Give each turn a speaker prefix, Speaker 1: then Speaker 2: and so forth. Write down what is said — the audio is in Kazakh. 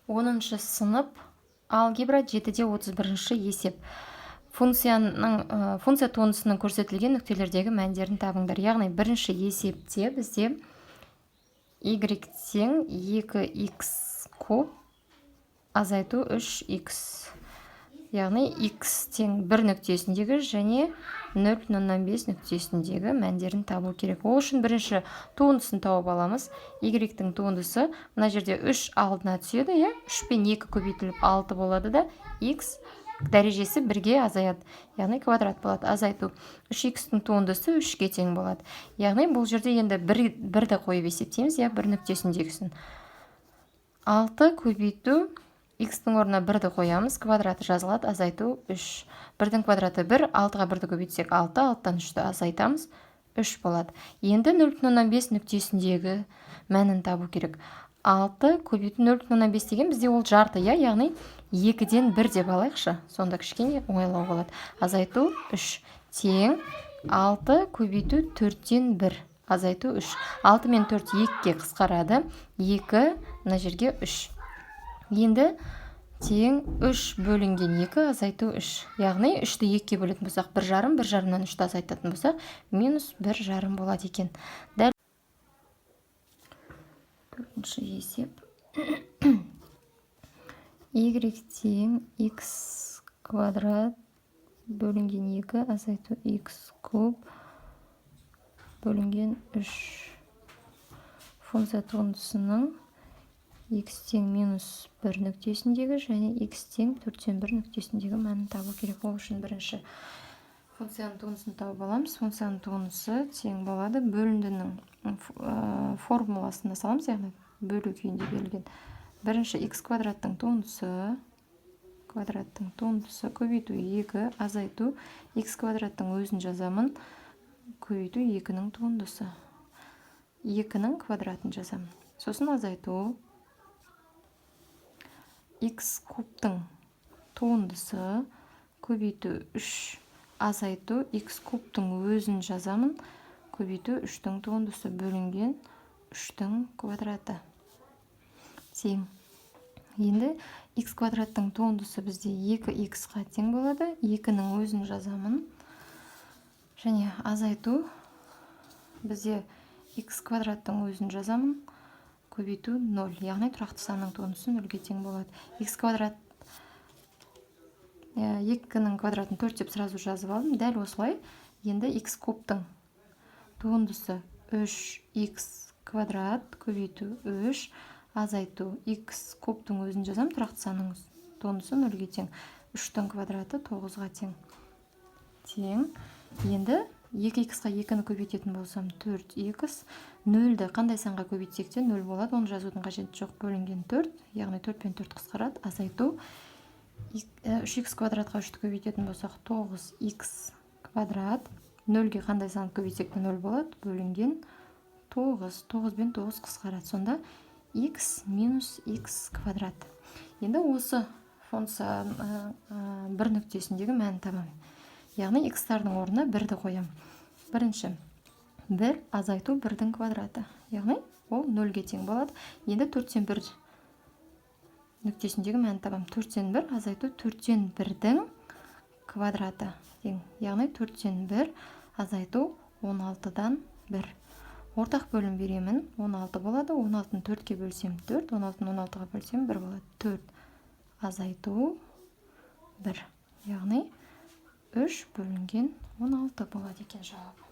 Speaker 1: 10 сынып алгебра 7-де 31 есеп. Функция туындысының көрсетілген нүктелердегі мәндерін табыңдар. Яғни бірінші есепте бізде y тең 2x куб азайту 3x. Яғни x тең 1 нүктесіндегі және 0,5 нүктесіндегі мәндерін табу керек. Ол үшін бірінші туындысын тауып аламыз. Y-тің туындысы мына жерде 3 алдына түседі, 3 пен 2 көбейтіліп 6 болады да, x дәрежесі 1-ге азаяды. Яғни квадрат болады. Азайту 3x-тің туындысы 3-ге тең болады. Яғни бұл жерде енді 1-ді қойып есептейміз, 1 нүктесіндегісін. 6 көбейту x-тің орнына 1-ді қоямыз, квадраты жазылады, азайту 3. 1-дің квадраты 1, 6-ға 1-ді көбейтсек 6, 6-тан 3-ті азайтамыз, 3 болады. Енді 0,5 нүктесіндегі мәнін табу керек. 6 көбейту 0,5 деген бізде ол жарты, яғни 2-ден 1 деп алайықшы. Сонда кішкене оңайлау болады. Азайту 3 тең 6 көбейту 4-ден 1. Азайту 3. 6 мен 4 2-ге қысқарады. 2 мына жерге 3. Енді тең 3 бөлінген 2 азайту 3. Яғни 3-ті 2-ге бөлетін болсақ 1,5, 1,5-нан 3-ті азайтатын болсақ минус 1,5 болады екен. Дәл төртінші есеп. Y тең x квадрат бөлінген 2 азайту x куб бөлінген 3. Функция туындысының x тең минус 1 нүктесіндегі және x тең 4-1 нүктесіндегі мәнін табу керек. Ол үшін бірінші функцияның туындысын тауып аламыз. Функцияның туындысы тең болады. Бөліндінің формуласына саламыз, яғни бөлу күйінде берілген. Бірінші x квадраттың туындысы көбейту 2 азайту x квадраттың өзін жазамын, көбейту 2-нің туындысы. 2-нің квадратын жазамын. Сосын азайту x кубтың туындысы көбейту 3 азайту x кубтың өзін жазамын, көбейту 3-тің туындысы бөлінген 3-тің квадраты. Тең. Енді x квадраттың туындысы бізде 2x-ға тең болады. 2-нің өзін жазамын. Және азайту бізде x квадраттың өзін жазамын, көбейту 0. Яғни тұрақты санның туындысы 0-ге тең болады. X квадрат 2-нің квадратын 4 деп сразу жазып алдым. Дәл осылай. Енді x кубтың туындысы 3x квадрат көбейту 3 азайту x кубтың өзін жазам, тұрақты санның туындысы 0-ге тең. 3-тің квадраты 9-ға тең. Тең. Енді 2x-қа 2-ні көбейтетін болсам 4x, 0-ді қандай санға көбейтсек те 0 болады, оны жазудың қажеті жоқ, бөлінген 4, яғни 4 пен 4 қысқарады, азайту 3x квадратқа 3-ті көбейтетін болсақ 9x квадрат, 0-ге қандай санды көбейтсек те 0 болады, бөлінген 9, 9 пен 9 қысқарады, сонда x минус x квадрат. Енді осы функция 1 нүктесіндегі мәнін табамын. Яғни x-тардың орнына 1-ді қоям. Бірінші 1 азайту 1-дің квадраты. Яғни ол 0-ге тең болады. Енді 4-тен 1 нүктесіндегі мәнін табам. 4-тен 1 азайту 4-тен 1-дің квадраты тең. Яғни 4-тен 1 азайту 16-дан 1. Ортақ бөлім беремін. 16 болады. 16-ны 4-ке бөлсем 4, 16-ны 16-ға бөлсем 1 болады. 4 азайту 1. Яғни 3 бөлінген 16 болады екен жауап.